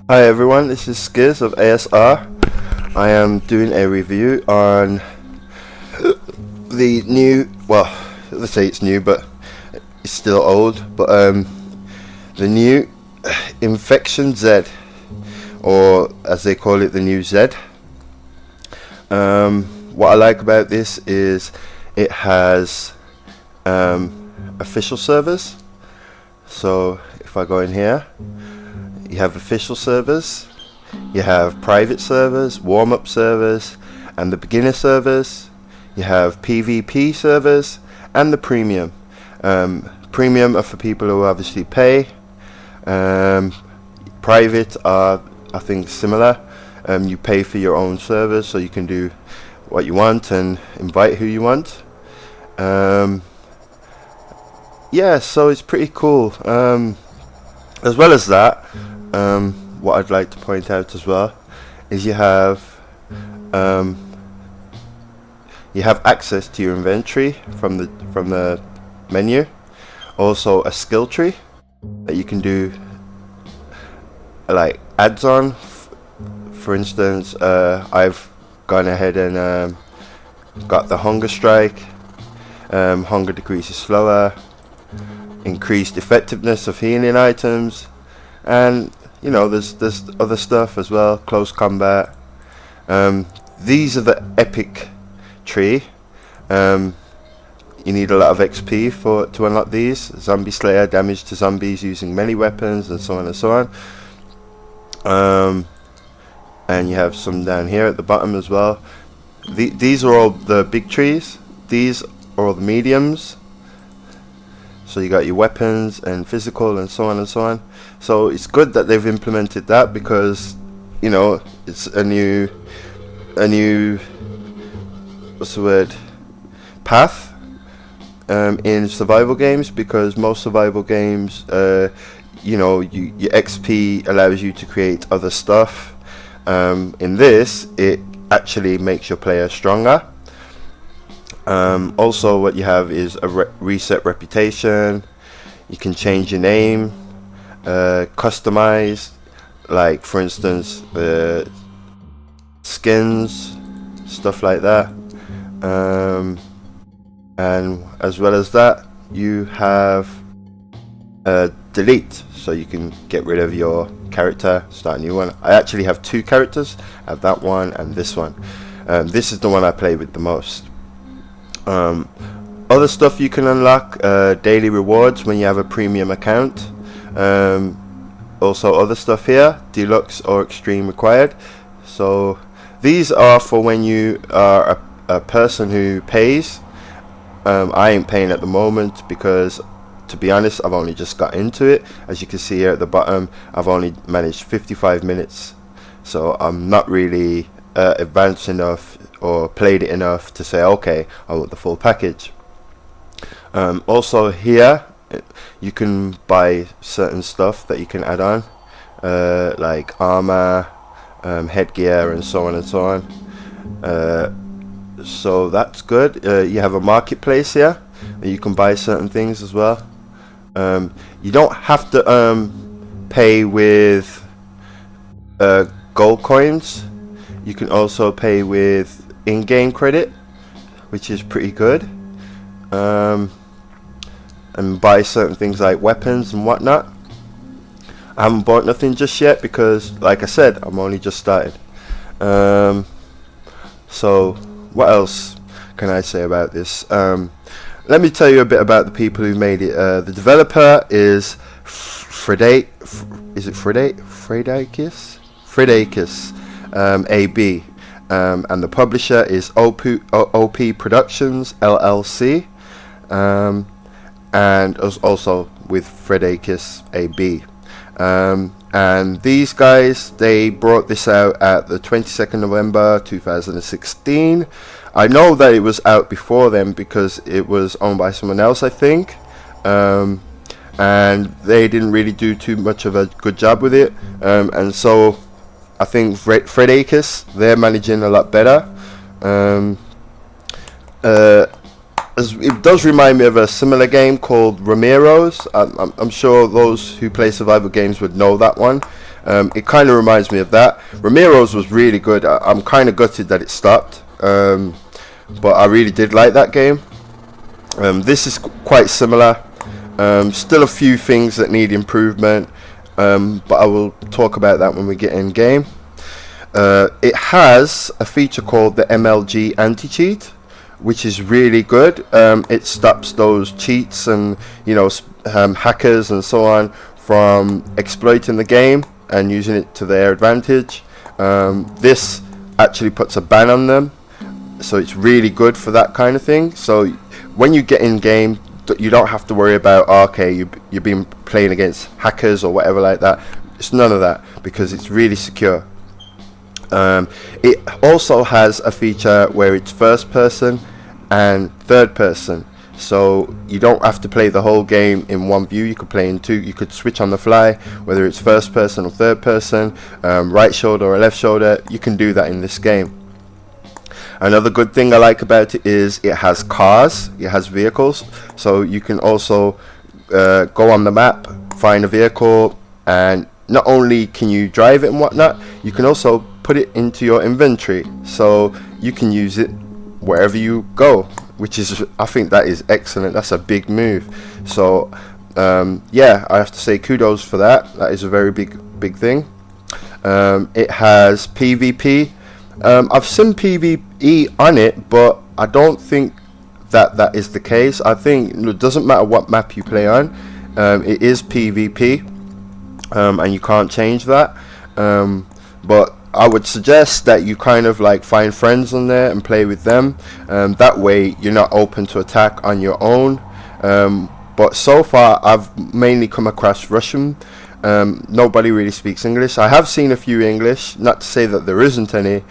Hi everyone, this is Skiz of ASR. I am doing a review on the new, well, let's say it's new, but it's still old, but the new Infestation Z, or as they call it, the new Z. What I like about this is it has official servers. So if I go in here, you have official servers, you have private servers, warm-up servers, and the beginner servers. You have PvP servers and the premium. Premium are for people who obviously pay. Private are, I think, similar. You pay for your own servers, so you can do what you want and invite who you want. Yeah, so it's pretty cool. As well as that, what I'd like to point out as well is you have access to your inventory from the menu. Also a skill tree that you can do like ads on. For instance, I've gone ahead and got the hunger strike. Hunger decreases slower, increased effectiveness of healing items, and you know there's other stuff as well. Close combat. These are the epic tree. You need a lot of XP to unlock these. Zombie Slayer, damage to zombies using melee weapons, and so on and so on. And you have some down here at the bottom as well. These are all the big trees. These are all the mediums. So you got your weapons and physical and so on and so on. So it's good that they've implemented that, because you know it's a new what's the word, path in survival games, because most survival games you know your XP allows you to create other stuff. In this, it actually makes your player stronger. Also, what you have is a reset reputation. You can change your name, customize, like for instance, skins, stuff like that. And as well as that, you have delete, so you can get rid of your character, start a new one. I actually have two characters. I have that one and this one. This is the one I play with the most. Other stuff you can unlock, daily rewards when you have a premium account. Also other stuff here, deluxe or extreme required. So these are for when you are a person who pays. I ain't paying at the moment because, to be honest, I've only just got into it. As you can see here at the bottom, I've only managed 55 minutes. So I'm not really advanced enough or played it enough to say, okay, I want the full package. Also here, you can buy certain stuff that you can add on, like armor, headgear, and so on and so on. So that's good. You have a marketplace here, and you can buy certain things as well. You don't have to pay with gold coins. You can also pay with in-game credit, which is pretty good. And buy certain things like weapons and whatnot. I haven't bought nothing just yet because, like I said, I'm only just started. So what else can I say about this? Let me tell you a bit about the people who made it. The developer is Fredakis, AB, and the publisher is OP Productions LLC, and also with Fredakis AB. And these guys, they brought this out at the 22nd November 2016. I know that it was out before then because it was owned by someone else, I think. And they didn't really do too much of a good job with it. And so I think Fredakis, they're managing a lot better. It does remind me of a similar game called Ramiro's. I'm sure those who play survival games would know that one. It kind of reminds me of that. Ramiro's was really good. I'm kind of gutted that it stopped, but I really did like that game. This is quite similar. Still a few things that need improvement, but I will talk about that when we get in game. It has a feature called the MLG anti-cheat, which is really good. It stops those cheats and hackers and so on from exploiting the game and using it to their advantage. This actually puts a ban on them, so it's really good for that kind of thing. So when you get in game, you don't have to worry about you've been playing against hackers or whatever like that. It's none of that, because it's really secure. It also has a feature where it's first person and third person, so you don't have to play the whole game in one view. You could play in two. You could switch on the fly, whether it's first person or third person, right shoulder or left shoulder. You can do that in this game. Another good thing I like about it is it has cars, it has vehicles, so you can also go on the map, find a vehicle, and not only can you drive it and whatnot, you can also put it into your inventory, so you can use it wherever you go, which is, I think that is excellent. That's a big move. So yeah, I have to say kudos for that. That is a very big thing. It has PvP. I've seen PvE on it, but I don't think that is the case. I think it doesn't matter what map you play on, it is PvP, and you can't change that. But I would suggest that you kind of like find friends on there and play with them. That way you're not open to attack on your own. But so far I've mainly come across Russian. Nobody really speaks English. I have seen a few English, not to say that there isn't any,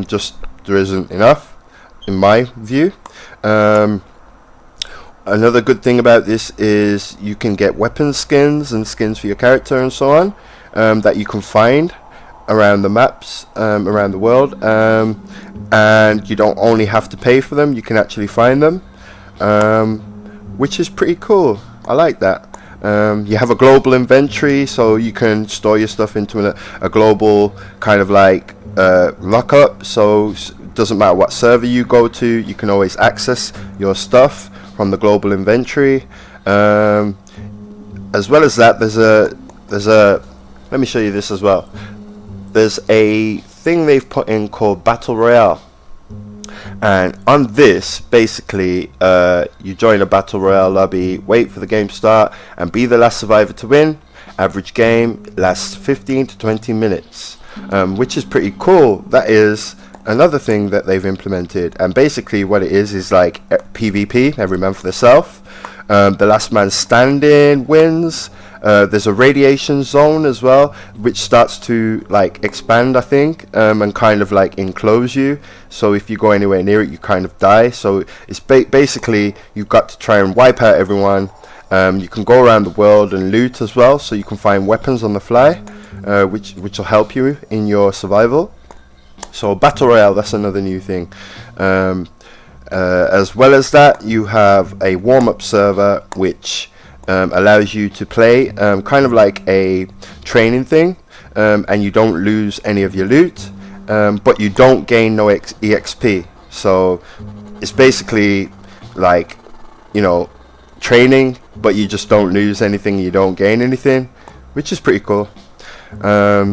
just there isn't enough in my view. Another good thing about this is you can get weapon skins and skins for your character and so on, that you can find around the maps, around the world, and you don't only have to pay for them, you can actually find them, which is pretty cool. I like that. You have a global inventory, so you can store your stuff into a global kind of like lockup, so it doesn't matter what server you go to, you can always access your stuff from the global inventory. As well as that, there's a let me show you this as well. There's a thing they've put in called Battle Royale, and on this basically you join a Battle Royale lobby, wait for the game to start, and be the last survivor to win. Average game lasts 15 to 20 minutes, which is pretty cool. That is another thing that they've implemented, and basically what it is like PvP, every man for themselves. The last man standing wins. There's a radiation zone as well, which starts to like expand, I think, and kind of like enclose you, so if you go anywhere near it you kind of die. So it's basically you've got to try and wipe out everyone. You can go around the world and loot as well, so you can find weapons on the fly, which will help you in your survival. So Battle Royale, that's another new thing. As well as that, you have a warm-up server which allows you to play kind of like a training thing, and you don't lose any of your loot, but you don't gain no EXP. So it's basically like, training, but you just don't lose anything, you don't gain anything, which is pretty cool. For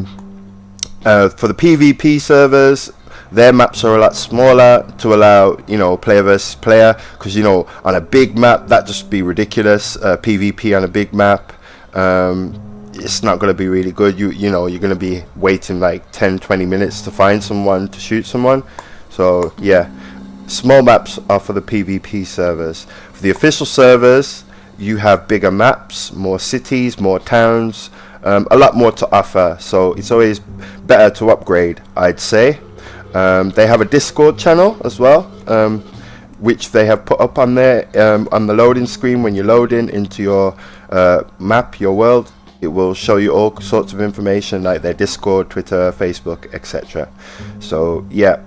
the PvP servers, their maps are a lot smaller to allow, player versus player, because on a big map that just be ridiculous. PvP on a big map, it's not going to be really good. You're going to be waiting like 10-20 minutes to find someone to shoot someone. So yeah, small maps are for the PvP servers. For the official servers, you have bigger maps, more cities, more towns, a lot more to offer, so it's always better to upgrade, I'd say. They have a Discord channel as well, which they have put up on there, on the loading screen. When you load into your map, your world, it will show you all sorts of information like their Discord, Twitter, Facebook, etc. So yeah,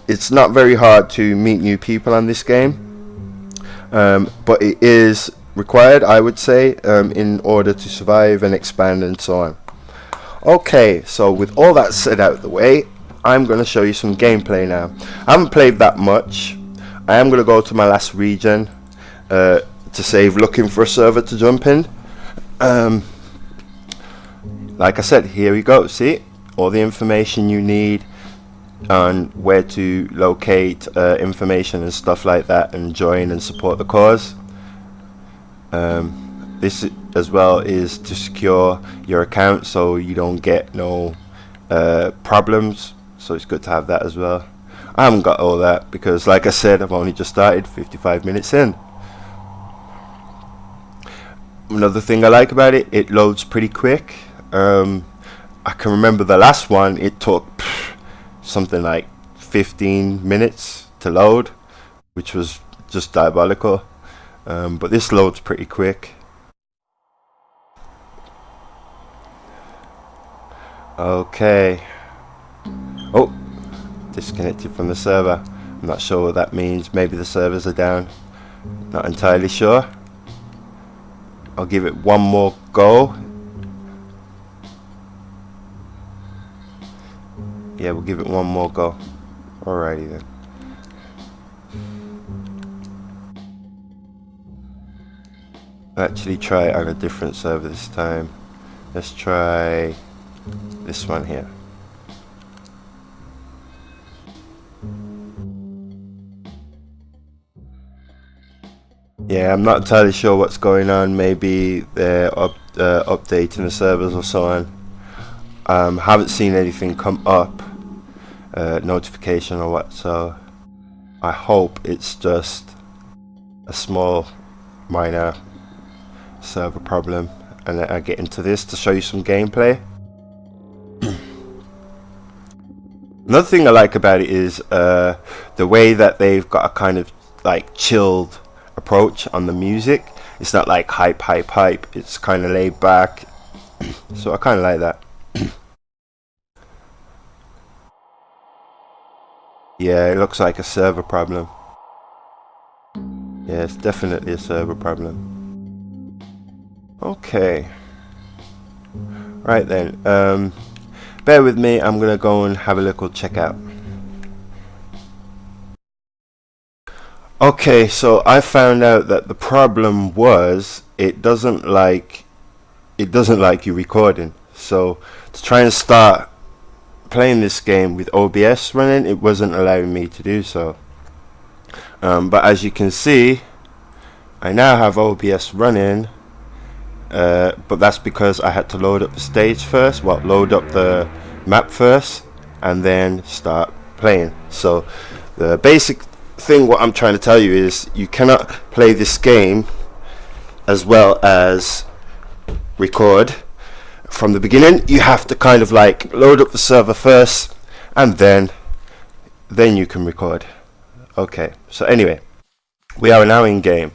it's not very hard to meet new people on this game, but it is required, I would say, in order to survive and expand and so on. Okay, so with all that said out of the way, I'm going to show you some gameplay now. I haven't played that much. I am going to go to my last region to save looking for a server to jump in. Like I said, here we go. See, all the information you need on where to locate information and stuff like that, and join and support the cause. This as well is to secure your account so you don't get no problems, so it's good to have that as well. I haven't got all that because, like I said, I've only just started 55 minutes in. Another thing I like about it, it loads pretty quick. I can remember the last one, it took something like 15 minutes to load, which was just diabolical. But this loads pretty quick. Okay. Oh, disconnected from the server. I'm not sure what that means. Maybe the servers are down. Not entirely sure. I'll give it one more go. Yeah, we'll give it one more go. Alrighty then. I'll actually try it on a different server this time. Let's try this one here. Yeah, I'm not entirely sure what's going on. Maybe they're updating the servers or so on. Haven't seen anything come up, notification or what, so I hope it's just a small minor server problem, and then I get into this to show you some gameplay. Another thing I like about it is the way that they've got a kind of like chilled approach on the music. It's not like hype, it's kind of laid back, so I kind of like that. Yeah, it looks like a server problem. Yeah, it's definitely a server problem. Okay. Right then, bear with me, I'm gonna go and have a little check out. Okay, so I found out that the problem was it doesn't like you recording. So to try and start playing this game with OBS running, it wasn't allowing me to do so. But as you can see, I now have OBS running, but that's because I had to load up the stage first, load up the map first, and then start playing. So the basic thing what I'm trying to tell you is you cannot play this game as well as record from the beginning. You have to kind of like load up the server first, and then you can record. Okay, so anyway, we are now in game.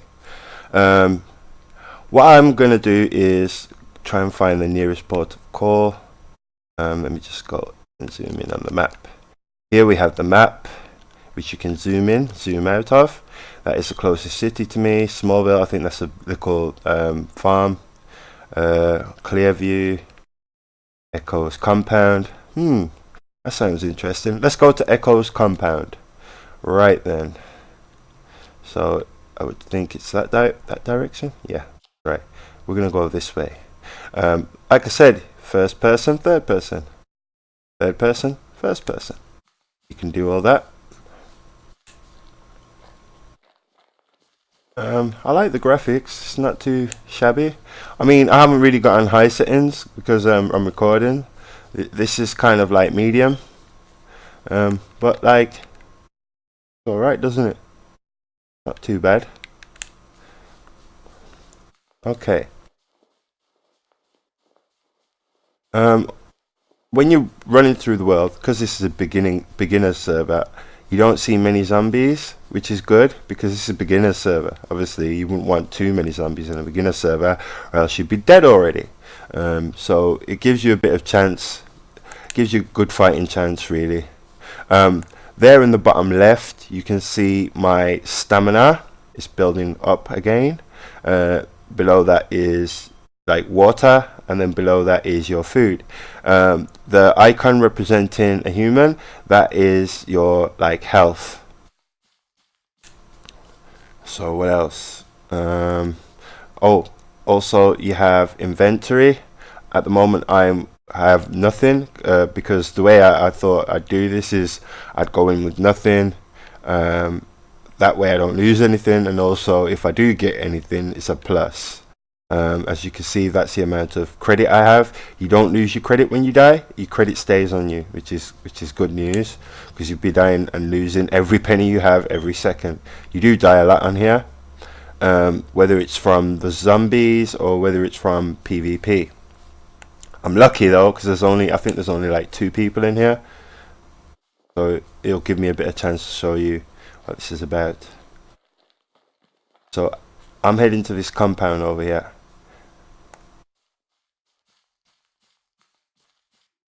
What I'm gonna do is try and find the nearest port of call. Let me just go and zoom in on the map. Here we have the map, which you can zoom in, zoom out of. That is the closest city to me. Smallville, I think that's a little farm. Clearview, Echo's compound. That sounds interesting. Let's go to Echo's compound. Right then. So I would think it's that direction. Yeah, right. We're gonna go this way. Like I said, first person, third person, third person, first person. You can do all that. I like the graphics. It's not too shabby. I mean, I haven't really got on high settings because I'm recording. This is kind of like medium, but like it's alright, doesn't it? Not too bad. Okay. When you're running through the world, because this is a beginner server, you don't see many zombies, which is good because this is a beginner server. Obviously, you wouldn't want too many zombies in a beginner server, or else you'd be dead already. So it gives you a bit of chance, gives you a good fighting chance, really. There in the bottom left, you can see my stamina is building up again. Below that is like water, and then below that is your food. The icon representing a human, that is your like health. So what else? Oh, also you have inventory. At the moment I have nothing, because the way I thought I'd do this is I'd go in with nothing. That way I don't lose anything, and also if I do get anything, it's a plus. As you can see, that's the amount of credit I have. You don't lose your credit when you die. Your credit stays on you, which is good news, because you'd be dying and losing every penny you have every second. You do die a lot on here, whether it's from the zombies or whether it's from PvP. I'm lucky though, because I think there's only like 2 people in here, so it'll give me a bit of chance to show you what this is about. So I'm heading to this compound over here.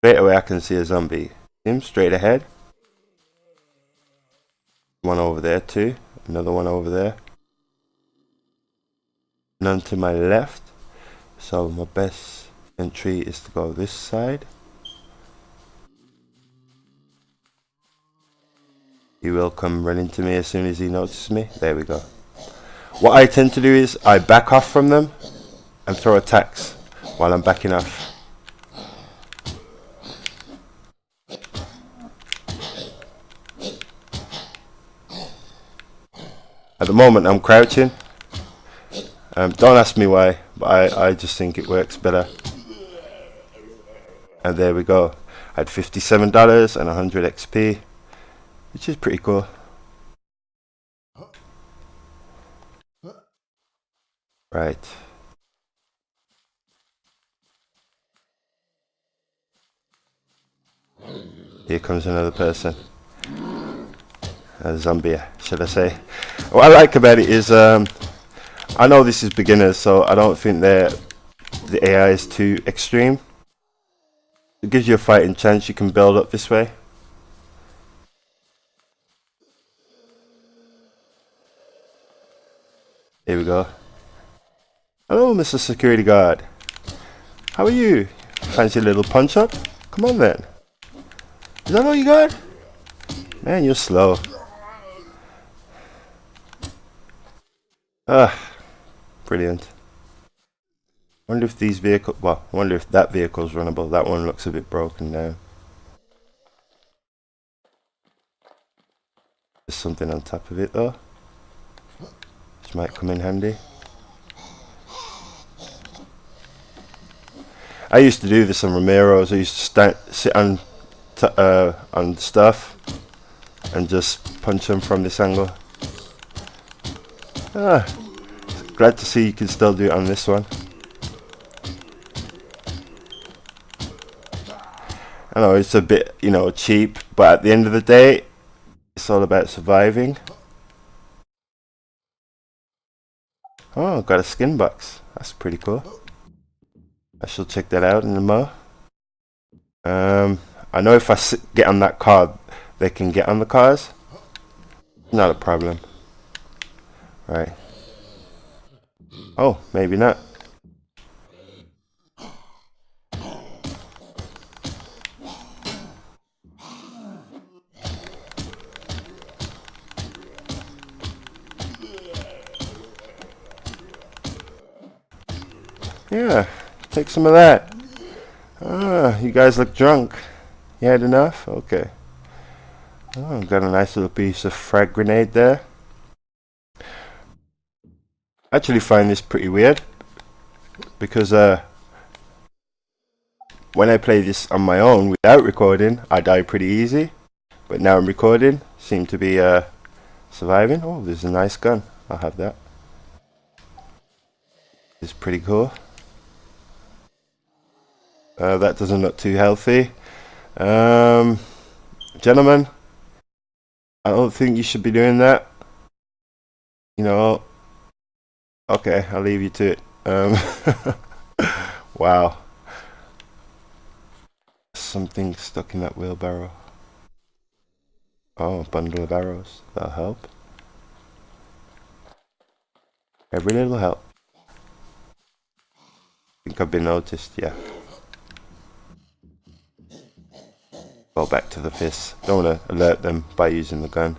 Straight away I can see a zombie. See him straight ahead. One over there too. Another one over there. None to my left. So my best entry is to go this side. He will come running to me as soon as he notices me. There we go. What I tend to do is I back off from them and throw attacks while I'm backing off. At the moment I'm crouching. Don't ask me why, but I just think it works better. And there we go. I had $57 and 100 XP, which is pretty cool. Right. Here comes another person. A zombie, should I say. What I like about it is, I know this is beginners, so I don't think the AI is too extreme. It gives you a fighting chance. You can build up this way. Here we go. Hello, Mr. Security Guard. How are you? Fancy a little punch up? Come on then. Is that all you got? Man, you're slow. Brilliant. Wonder if these vehicles, well, I wonder if that vehicle's runnable. That one looks a bit broken now. There's something on top of it though, which might come in handy. I used to do this on Romero's. I used to sit on stuff and just punch them from this angle. Glad to see you can still do it on this one. I know it's a bit, cheap, but at the end of the day, it's all about surviving. Oh, got a skin box. That's pretty cool. I shall check that out in the mo. I know if I get on that car, they can get on the cars. Not a problem. Right. Oh, maybe not. Yeah, take some of that. You guys look drunk. You had enough? Okay. Oh, got a nice little piece of frag grenade there. I actually find this pretty weird, because when I play this on my own without recording, I die pretty easy. But now I'm recording, seem to be surviving. Oh, there's a nice gun. I'll have that. It's pretty cool. That doesn't look too healthy. Gentlemen, I don't think you should be doing that. Okay, I'll leave you to it. Wow. Something stuck in that wheelbarrow. Oh, a bundle of arrows. That'll help. Every little help. think I've been noticed. Yeah. Go back to the fist. Don't want to alert them by using the gun.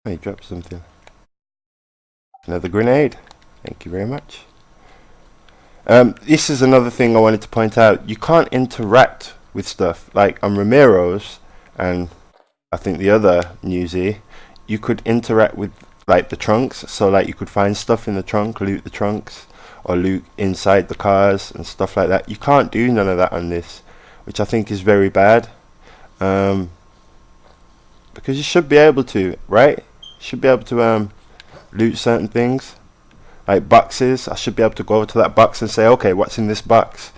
I dropped something. Another grenade. Thank you very much. This is another thing I wanted to point out. You can't interact with stuff. Like on Ramiro's and I think the other newsie, you could interact with like the trunks. So like you could find stuff in the trunk, loot the trunks, or loot inside the cars and stuff like that. You can't do none of that on this, which I think is very bad. Because you should be able to, right? You should be able to loot certain things. Like boxes, I should be able to go over to that box and say, okay, what's in this box?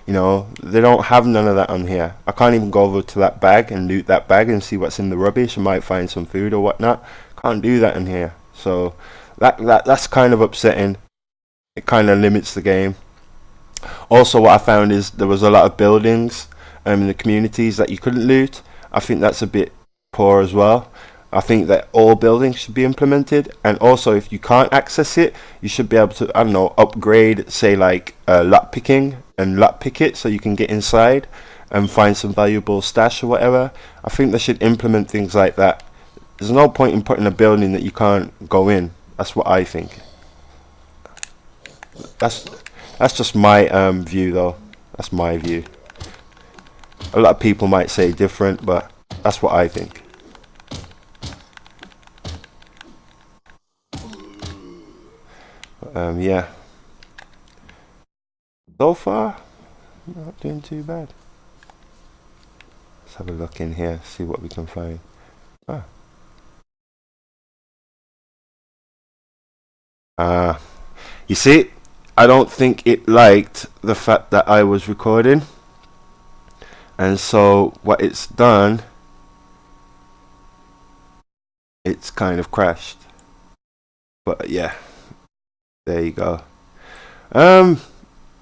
You know, they don't have none of that on here. I can't even go over to that bag and loot that bag and see what's in the rubbish. I might find some food or whatnot. Can't do that in here. So that's kind of upsetting. It kind of limits the game. Also, what I found is there was a lot of buildings in the communities that you couldn't loot. I think that's a bit poor as well. I think that all buildings should be implemented, and also if you can't access it, you should be able to, I don't know, upgrade, say like lock picking and lock pick it so you can get inside and find some valuable stash or whatever. I think they should implement things like that. There's no point in putting a building that you can't go in. That's what I think. That's just my view though. That's my view. A lot of people might say different, but that's what I think. Yeah. So far, not doing too bad. Let's have a look in here, see what we can find. You see, I don't think it liked the fact that I was recording. And so what it's done, it's kind of crashed. But yeah. There you go.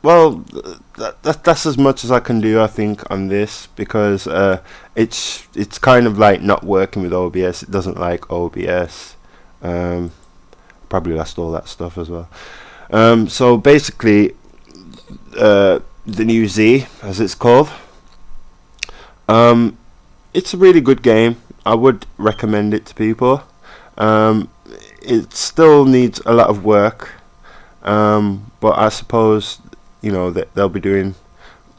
Well, that's as much as I can do, I think, on this, because it's kind of like not working with OBS. It doesn't like OBS. Probably lost all that stuff as well. So basically, the new Z, as it's called, it's a really good game. I would recommend it to people. It still needs a lot of work. But I suppose, you know, that they'll be doing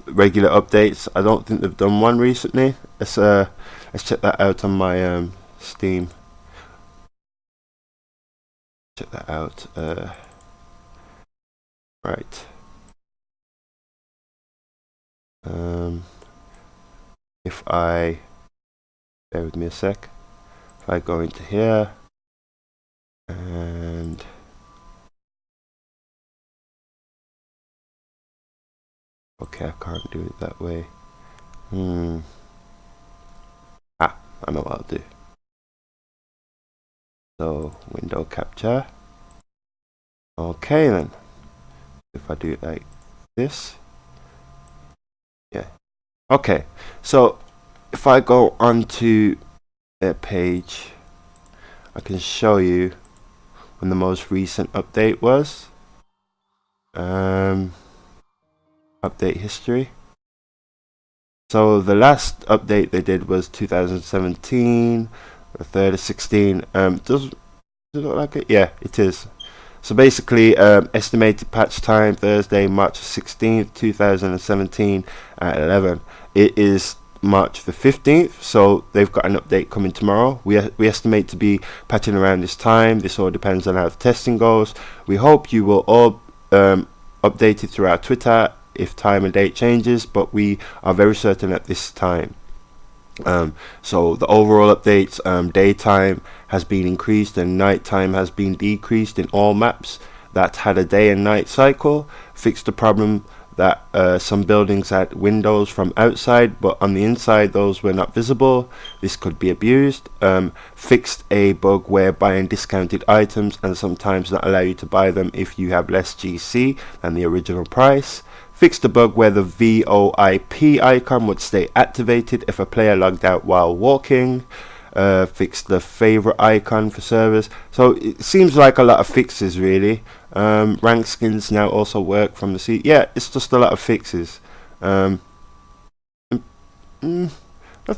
regular updates. I don't think they've done one recently. Let's check that out on my Steam. Check that out. Right. If I bear with me a sec. If I go into here and okay, I can't do it that way. I know what I'll do. So, window capture. Okay then. If I do it like this. Yeah. Okay. So, if I go onto their page, I can show you when the most recent update was. Update history. So the last update they did was 2017, the 3rd of 16. Does it look like it? Yeah, it is. So basically, estimated patch time Thursday, March 16th, 2017 at 11. It is March the 15th, so they've got an update coming tomorrow. We estimate to be patching around this time. This all depends on how the testing goes. We hope you will all update it through our Twitter if time and date changes, but we are very certain at this time. So the overall updates, daytime has been increased and nighttime has been decreased in all maps that had a day and night cycle. Fixed the problem that some buildings had windows from outside, but on the inside those were not visible. This could be abused. Fixed a bug where buying discounted items and sometimes not allow you to buy them if you have less GC than the original price. Fixed a bug where the VoIP icon would stay activated if a player logged out while walking. Fixed the favorite icon for servers. So it seems like a lot of fixes, really. Rank skins now also work from the seat. Yeah, it's just a lot of fixes. Nothing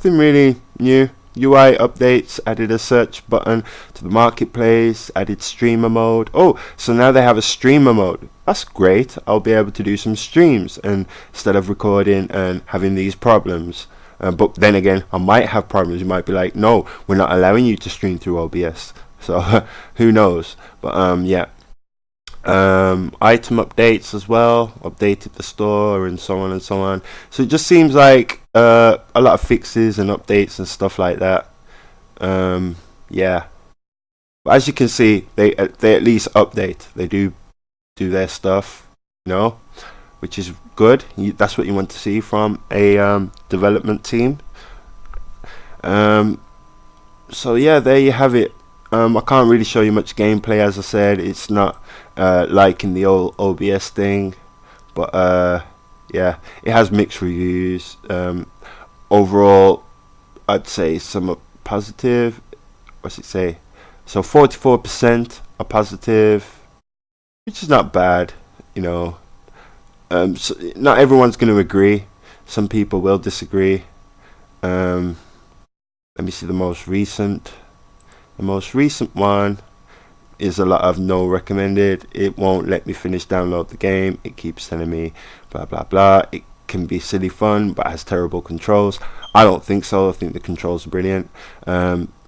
really new. UI updates, added a search button to the marketplace, added streamer mode. Oh, so now they have a streamer mode. That's great. I'll be able to do some streams and instead of recording and having these problems. But then again, I might have problems. You might be like, no, we're not allowing you to stream through OBS. So who knows? But yeah. Item updates as well, updated the store and so on and so on. So it just seems like a lot of fixes and updates and stuff like that. Yeah, but as you can see, they at least update. They do their stuff, you know, which is good. That's what you want to see from a development team. So yeah, there you have it. I can't really show you much gameplay, as I said. It's not like in the old OBS thing, but yeah, it has mixed reviews. Overall, I'd say some are positive. What's it say? So 44% are positive, which is not bad, you know. So not everyone's going to agree. Some people will disagree. Let me see the most recent. The most recent one is a lot of no recommended. It won't let me finish download the game. It keeps telling me blah blah blah. It can be silly fun but has terrible controls. I don't think so. I think the controls are brilliant.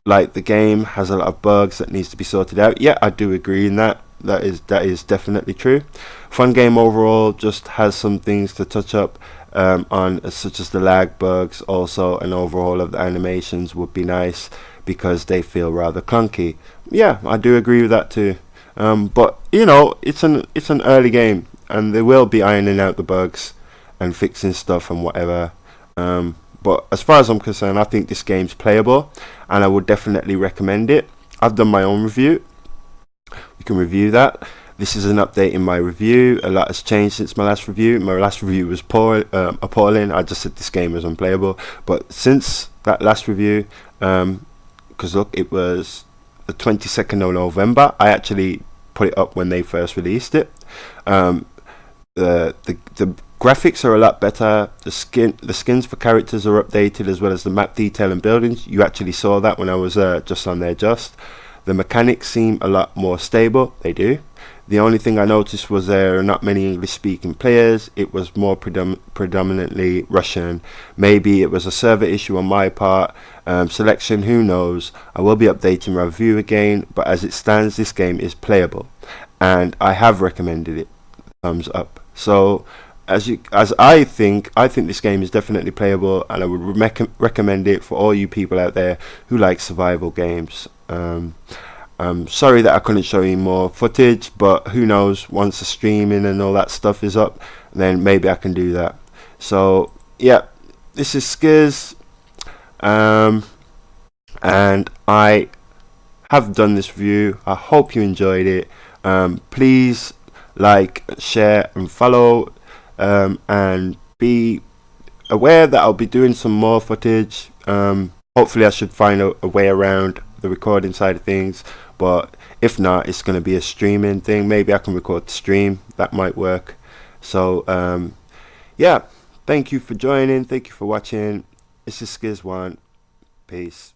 Like the game has a lot of bugs that needs to be sorted out. Yeah, I do agree in that. That is definitely true. Fun game overall, just has some things to touch up on, such as the lag bugs. Also, an overhaul of the animations would be nice because they feel rather clunky. Yeah, I do agree with that too. But you know, it's an early game, and they will be ironing out the bugs and fixing stuff and whatever. But as far as I'm concerned, I think this game's playable, and I would definitely recommend it. I've done my own review. You can review that. This is an update in my review. A lot has changed since my last review. My last review was appalling. I just said this game was unplayable. But since that last review, because look, it was the 22nd of November. I actually put it up when they first released it. The graphics are a lot better. The skins for characters are updated, as well as the map detail and buildings. You actually saw that when I was just on there. The mechanics seem a lot more stable. They do. The only thing I noticed was there are not many English speaking players. It was more predominantly Russian. Maybe it was a server issue on my part. Selection, who knows. I will be updating my review again, but as it stands, this game is playable, and I have recommended it. Thumbs up. So as I think this game is definitely playable, and I would recommend it for all you people out there who like survival games. I'm sorry that I couldn't show you more footage, but who knows, once the streaming and all that stuff is up, then maybe I can do that. So yeah, this is Skiz, and I have done this review. I hope you enjoyed it. Please like, share and follow, and be aware that I'll be doing some more footage. Hopefully I should find a way around the recording side of things, but if not, it's going to be a streaming thing. Maybe I can record the stream. That might work. So yeah, thank you for joining. Thank you for watching. This is Skiz1. Peace.